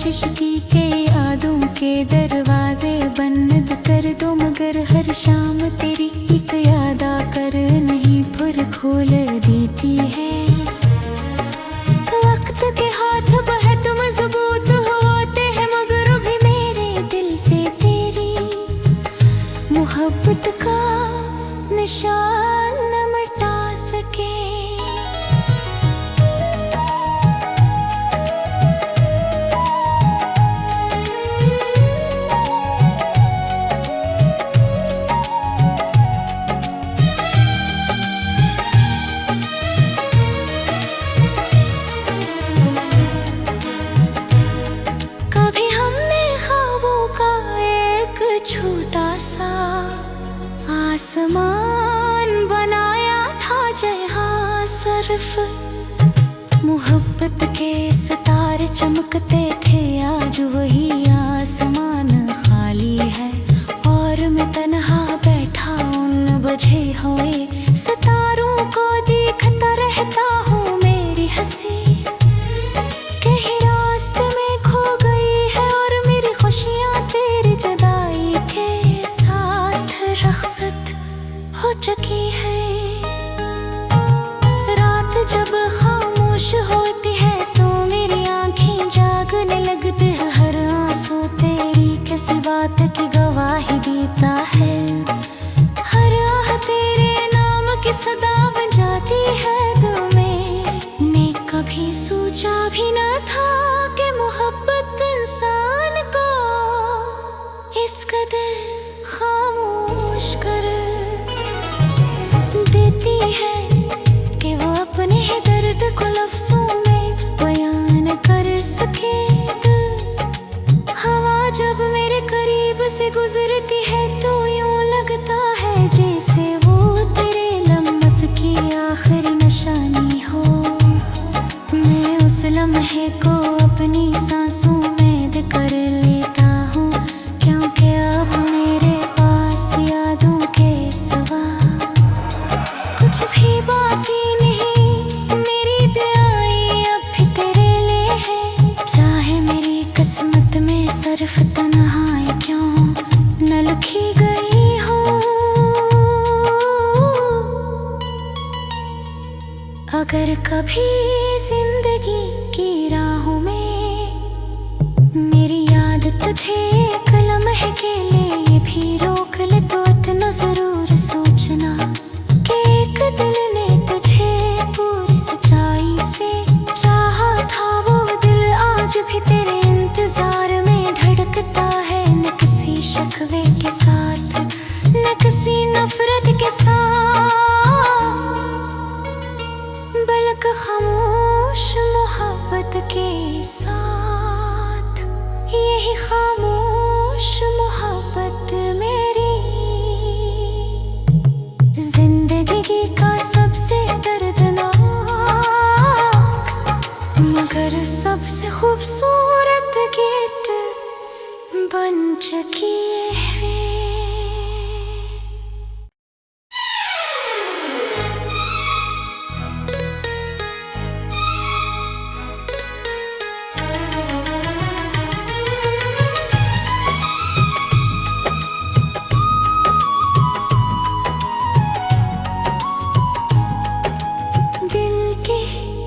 कोशिश की के यादों के दरवाजे बंद कर दो, मगर हर शाम तेरी एक याद आकर नहीं फिर खोल देती है। वक्त के हाथ बहुत मजबूत होते हैं, मगर भी मेरे दिल से तेरी मोहब्बत का निशान न मिटा सके। छोटा सा आसमान बनाया था जहाँ सिर्फ मोहब्बत के सितारे चमकते थे, आज वही आसमान खाली है और मैं तन्हा बैठा उन बुझे हुए सितारों को देखता रहता हूँ। मेरी हंसी कहीं रास्ते में खो गई है और मेरी खुशियाँ तेरी जुदाई के साथ रख्सत हो चुकी है। रात जब खामोश होती है तो मेरी आंखें जागने लगती है, हर आंसू तेरी किसी बात की गवाही देता है, हर आह तेरे नाम की सदा बन जाती है दिल में। मैं कभी सोचा भी न था कि मोहब्बत इंसान को इस कदर खामोश कर देती है कि वो अपने ही दर्द को लफ्जों में बयान कर सके। हवा जब मेरे करीब से गुजरती है तो यूं लगता है जैसे वो तेरे लम्स की आखिरी निशानी हो। मैं उस लम्हे को अपनी सांसों में कर लेता हूँ, क्योंकि अब मेरे पास यादों के सिवा कुछ भी बाकी नहीं। मेरी दुआएं अब भी तेरे लिए है, चाहे मेरी किस्मत में सिर्फ तन्हाई क्यों न लिखी गई हो। अगर कभी जिंदगी की राहों में मेरी याद तुझे एक लम्हे के लिए भी रोक ले तो इतना जरूर सोचना कि एक दिल ने तुझे पूरी सच्चाई से चाहा था। वो दिल आज भी तेरे इंतजार में धड़कता है, न किसी शिकवे के साथ न किसी नफरत के साथ, बल्कि खामोश मोहब्बत के साथ। यही खामोश मोहब्बत मेरी जिंदगी का सबसे दर्दनाक मगर सबसे खूबसूरत गीत बन चुकी है।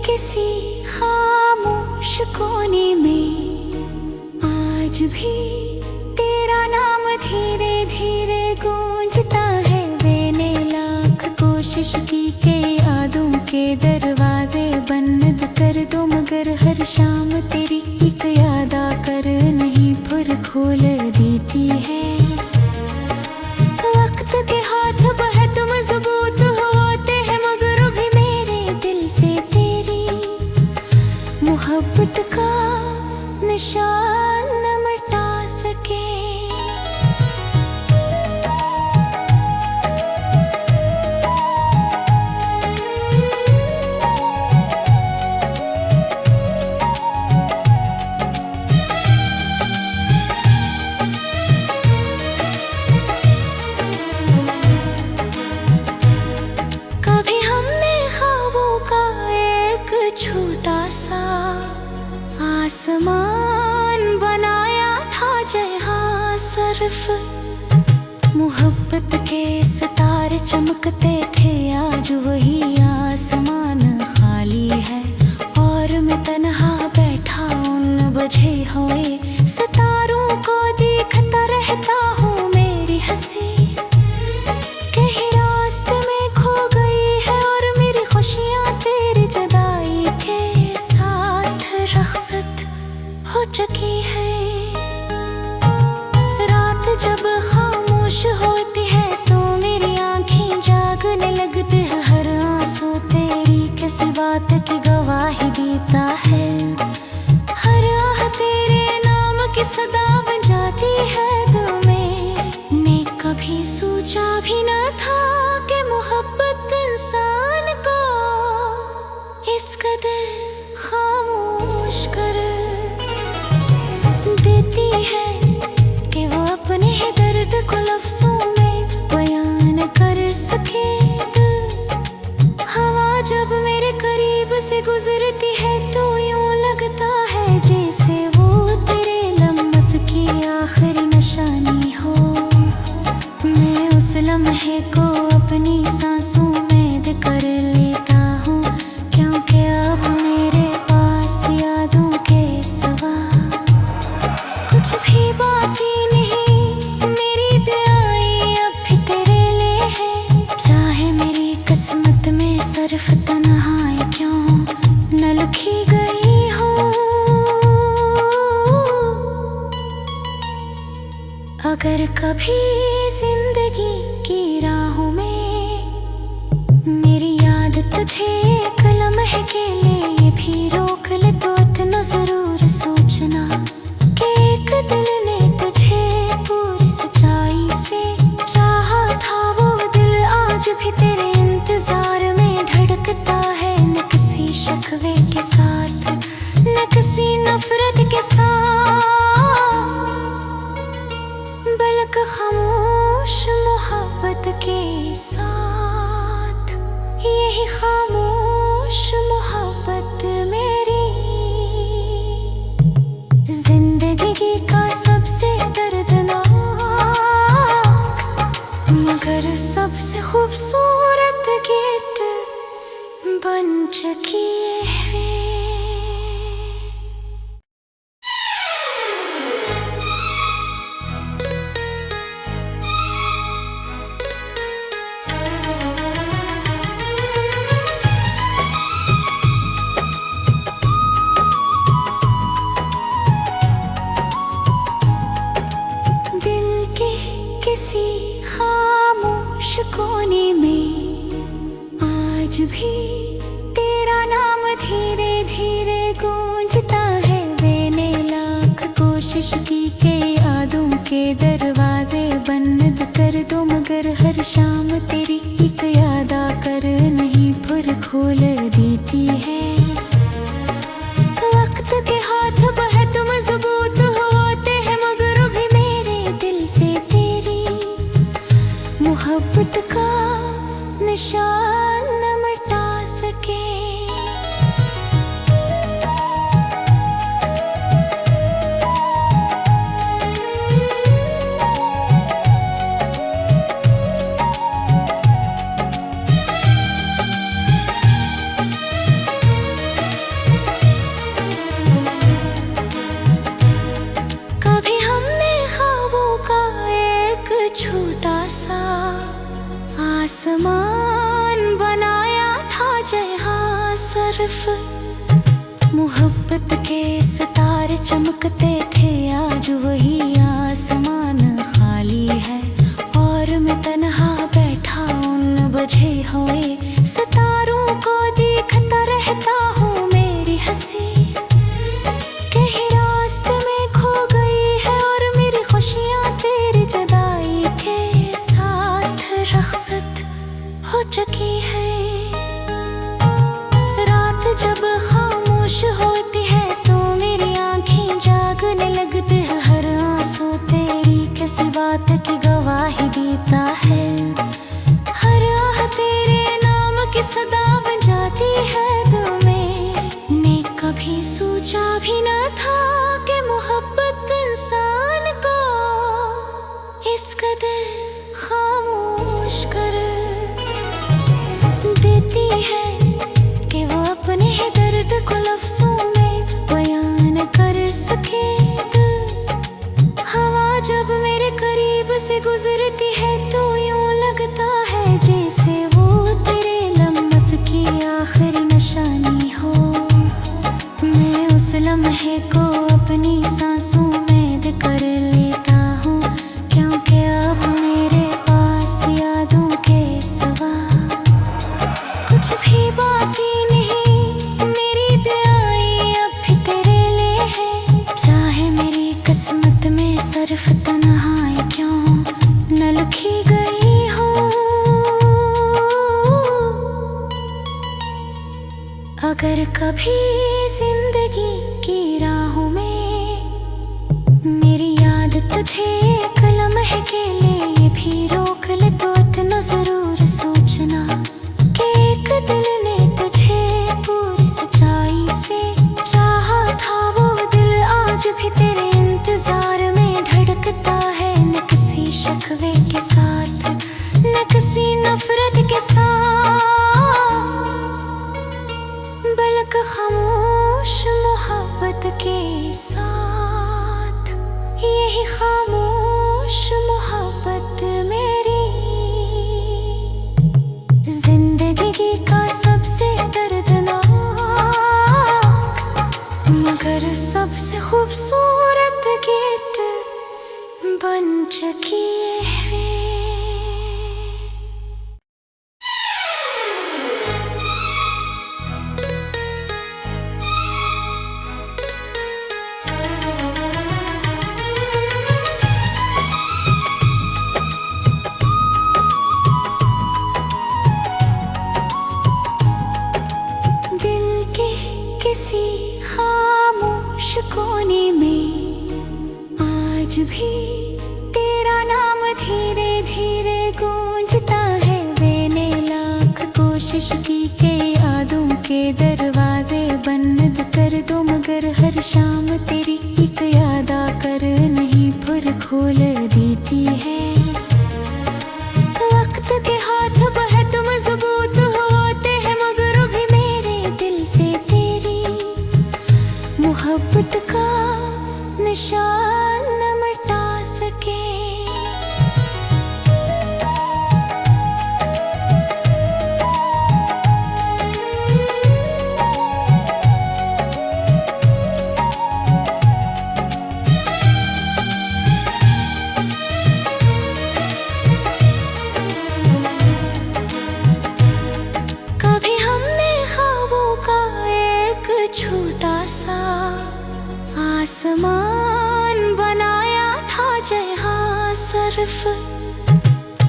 किसी खामोश कोने में आज भी तेरा नाम धीरे धीरे गूंजता है। मैंने लाख कोशिश की के यादों के दरवाजे बंद कर दो, मगर हर शाम तेरी एक याद आकर नहीं फिर खोल देती है। वक्त के हाथ बहुत मजबूत होते हैं, मगर भी मेरे दिल से मोहब्बत का निशान न मिटा सके। कभी हमने ख्वाबों का एक छोटा सा आसमान सिर्फ मोहब्बत के सितारे चमकते थे, आज वही आसमान खाली है और मैं तन्हा बैठा उन बुझे हुए सितारों को देखता रहता हूँ। मेरी हंसी कहीं रास्ते में खो गई है और मेरी खुशियाँ तेरी जुदाई के साथ रख्सत हो चुकी है। रात जब खामोश होती है तो मेरी आंखें जागने लगती है, हर आंसू तेरी किसी बात की गवाही देता है, हर आह तेरे नाम की सदा बन जाती है दिल में। मैं कभी सोचा भी न था कि मोहब्बत इंसान को इस कदर खामोश कर देती है कि वो अपने ही दर्द को लफ्जों में बयान कर सके। हवा जब मेरे करीब से गुजरती है तो यूं लगता है जैसे वो तेरे लम्स की आखिरी निशानी हो। मैं उस लम्हे को अपनी सांसों में कैद कर लेता हूँ, क्योंकि अब मेरे पास यादों के सिवा कुछ भी बाकी नहीं। मेरी दुआएं अब भी तेरे लिए है, चाहे मेरी किस्मत में सिर्फ तन्हाई क्यों न लिखी गई हो। अगर कभी जिंदगी की राहों में मेरी याद तुझे एक लम्हे के लिए भी रोक ले तो इतना जरूर सोचना कि एक दिल ने तुझे पूरी सच्चाई से चाहा था। वो दिल आज भी तेरे इंतजार में धड़कता है, न किसी शिकवे के साथ न किसी नफरत के साथ, बल्कि खामोश मोहब्बत के साथ। यही खामोश मोहब्बत मेरी जिंदगी का सबसे दर्दनाक मगर सबसे खूबसूरत गीत बन चुकी है। किसी खामोश कोने में आज भी तेरा नाम धीरे धीरे गूंजता है। मैंने लाख कोशिश की के यादों के दरवाजे बंद कर दो, मगर हर शाम तेरी एक याद आकर नहीं फिर खोल देती है। वक्त के हाथ बहुत मजबूत होते हैं, मगर भी मेरे दिल से मोहब्बत का निशान न मिटा सके। कभी हमने ख्वाबों का एक छोटा सा आसमान बनाया था, जहाँ सिर्फ मोहब्बत के सितारे चमकते थे, आज वही आसमान खाली है और मैं तन्हा बैठा उन बुझे हुए सितारों को देखता रहता हूँ। मेरी हंसी कहीं रास्ते में खो गई है और मेरी खुशियाँ तेरी जुदाई के साथ रख्सत हो चुकी है। रात जब खामोश होती है तो मेरी आंखें जागने लगती है, हर आंसू तेरी किसी बात की गवाही देता है, हर आह तेरे नाम की सदा बन जाती है दिल में। मैं कभी सोचा भी न था कि मोहब्बत इंसान को कदर खामोश कर देती है कि वो अपने ही दर्द को लफ्जों में बयान कर सके। हवा जब मेरे करीब से गुजरती है तो यूं लगता है जैसे वो तेरे लम्स की आखिरी निशानी हो। मैं उस लम्हे को अपनी सांसों में कैद कर लेता हूँ, क्योंकि अब मेरे पास यादों के सिवा कुछ भी बाकी नहीं। मेरी दुआएं अब भी तेरे लिए है, चाहे मेरी किस्मत में सिर्फ तन्हाई क्यों न लिखी गई हो। अगर कभी जिंदगी की राहों में मेरी याद तुझे एक लम्हे के लिए भी रोक ले तो इतना जरूर सोचना कि एक दिल ने तुझे पूरी सच्चाई से चाहा था। वो दिल आज भी तेरे इंतजार में धड़कता है, न किसी शिकवे के साथ न किसी नफरत के साथ, बल्कि खामोश मोहब्बत के साथ। यही खामोश मोहब्बत मेरी जिंदगी का सबसे दर्दनाक मगर सबसे खूबसूरत गीत बन चुकी है। किसी खामोश कोने में आज भी तेरा नाम धीरे धीरे गूंजता है। मैंने लाख कोशिश की कि यादों के दरवाजे बंद कर दूं, मगर हर शाम तेरी एक याद आकर नहीं फिर खोल देती है। वक्त के हाथ बहुत मजबूत होते हैं, मगर भी मेरे दिल से मोहब्बत का निशान न मिटा सके। कभी हमने ख्वाबों का एक छोटा सा आसमान बनाया था, जहाँ सिर्फ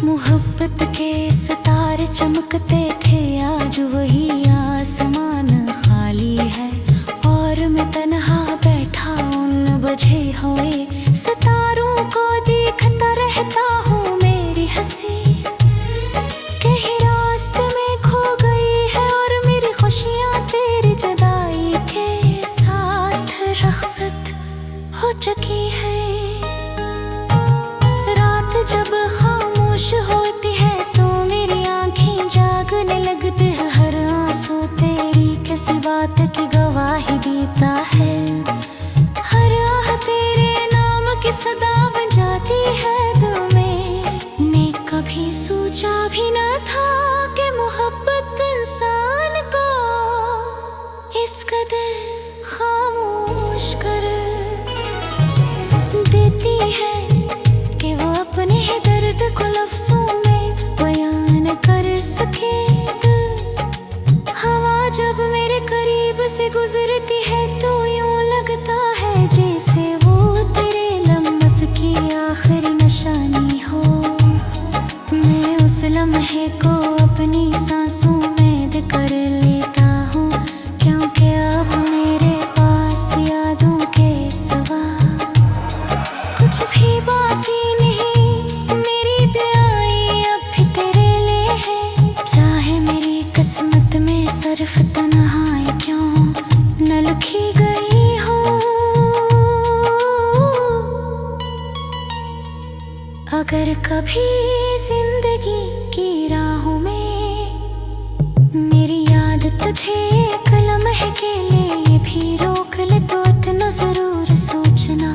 मोहब्बत के सितारे चमकते थे। आज वही आसमान खाली है और मैं तन्हा बैठा उन बुझे हुए सितारों को देखता रहता हूँ। मेरी हंसी कहीं रास्ते में खो गई है और मेरी खुशियाँ तेरी जुदाई के साथ रख्सत हो चुकी है। रात जब खामोश होती है तो मेरी आंखें जागने लगती है। हर आंसू तेरी किसी बात की गवाही देता है, हर आह तेरे नाम की सदा बन जाती है दिल में। मैं कभी सोचा भी न था कि मोहब्बत इंसान को इस कदर खामोश कर देती है कि वो अपने ही दर्द को लफ्जों में बयान कर सके। हवा जब मेरे करीब से गुजरती है तो यूं लगता है जैसे वो तेरे लम्स की आखिरी निशानी हो। मैं उस लम्हे को अपनी सांसों में कैद कर लेता हूँ, क्योंकि अब मेरे पास यादों के सिवा कुछ भी बाकी नहीं। मेरी दुआएं अब भी तेरे लिए है, चाहे मेरी किस्मत में सिर्फ तन्हाई क्यों न लिखी गई हो। अगर कभी जिंदगी की राहों में मेरी याद तुझे एक लम्हे के लिए भी रोक ले तो इतना जरूर सोचना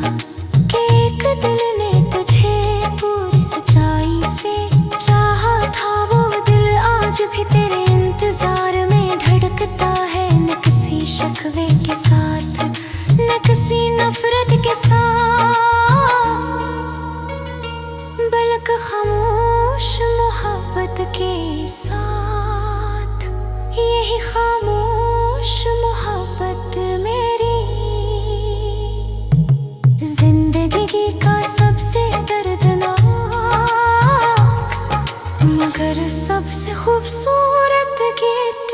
कि एक दिल ने तुझे पूरी सच्चाई से चाहा था। वो दिल आज भी तेरे इंतजार में धड़कता है, न किसी शिकवे के साथ न किसी नफरत के साथ, बल्कि खामोश मोहब्बत के साथ। यही खामोश मोहब्बत मेरी जिंदगी का सबसे दर्दनाक मगर सबसे खूबसूरत गीत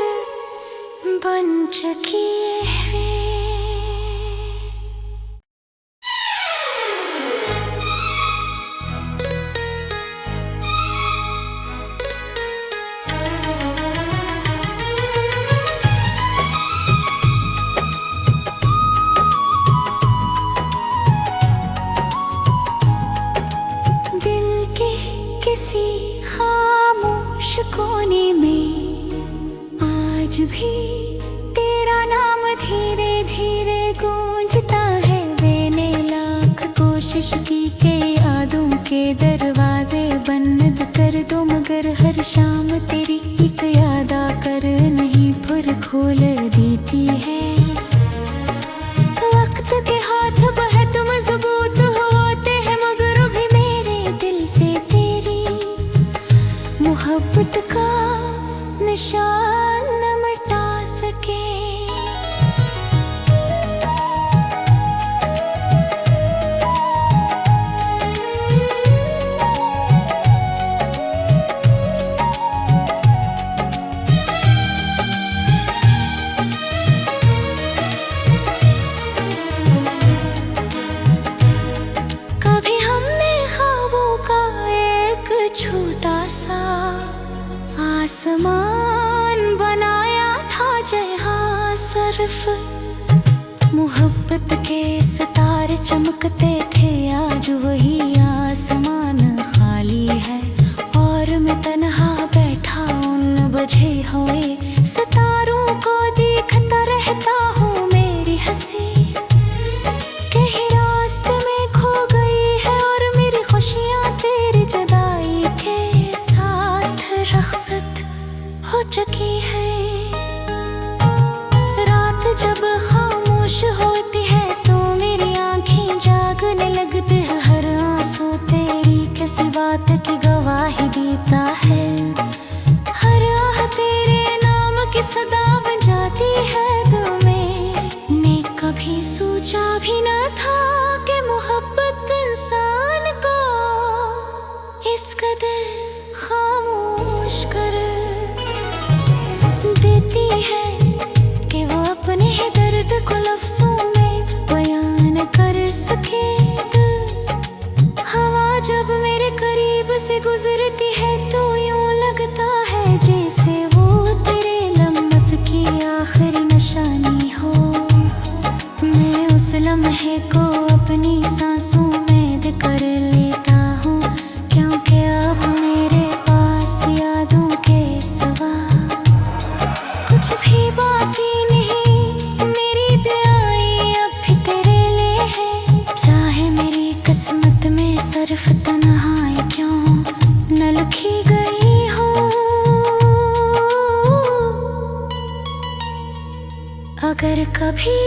बन चुकी है। किसी खामोश कोने में आज भी तेरा नाम धीरे धीरे गूंजता है। मैंने लाख कोशिश की के यादों के दरवाजे बंद कर दो, मगर हर शाम तेरी एक याद आकर नहीं फिर खोल देती है। वक्त के हाथ बहुत मजबूत होते हैं, मगर भी मेरे दिल से मोहब्बत का निशान न मिटा सके। कभी हमने ख्वाबों का एक छोटा सा आसमान बनाया था, जहाँ सिर्फ मोहब्बत के सितारे चमकते थे। आज वही आसमान खाली है और मैं तन्हा बैठा उन बुझे हुए सितारों को देखता रहता हूँ। मेरी हंसी कहीं रास्ते में खो गई है और मेरी खुशियाँ तेरी जुदाई के साथ रख्सत हो चुकी है। रात जब खामोश होती है तो मेरी आंखें जागने लगती है। हर आंसू तेरी किसी बात की गवाही देता है, हर आह तेरे नाम की सदा बन जाती है दिल में। मैं कभी सोचा भी न था कि मोहब्बत इंसान को इस कदर खामोश कर देती है कि वो अपने ही दर्द को लफ्जों में बयान कर सके। हवा जब मेरे करीब से गुजरती है तो यूं लगता है जैसे वो तेरे लम्हे की आखिरी निशानी हो। मैं उस लम्हे को अपनी सांसों में कर लेता हूँ, क्योंकि अब मेरे पास यादों के सिवा कुछ भी बाकी नहीं। मेरी दुआएं अब भी तेरे लिए है, चाहे मेरी किस्मत में सिर्फ तन्हाई क्यों न लिखी गई हो। अगर कभी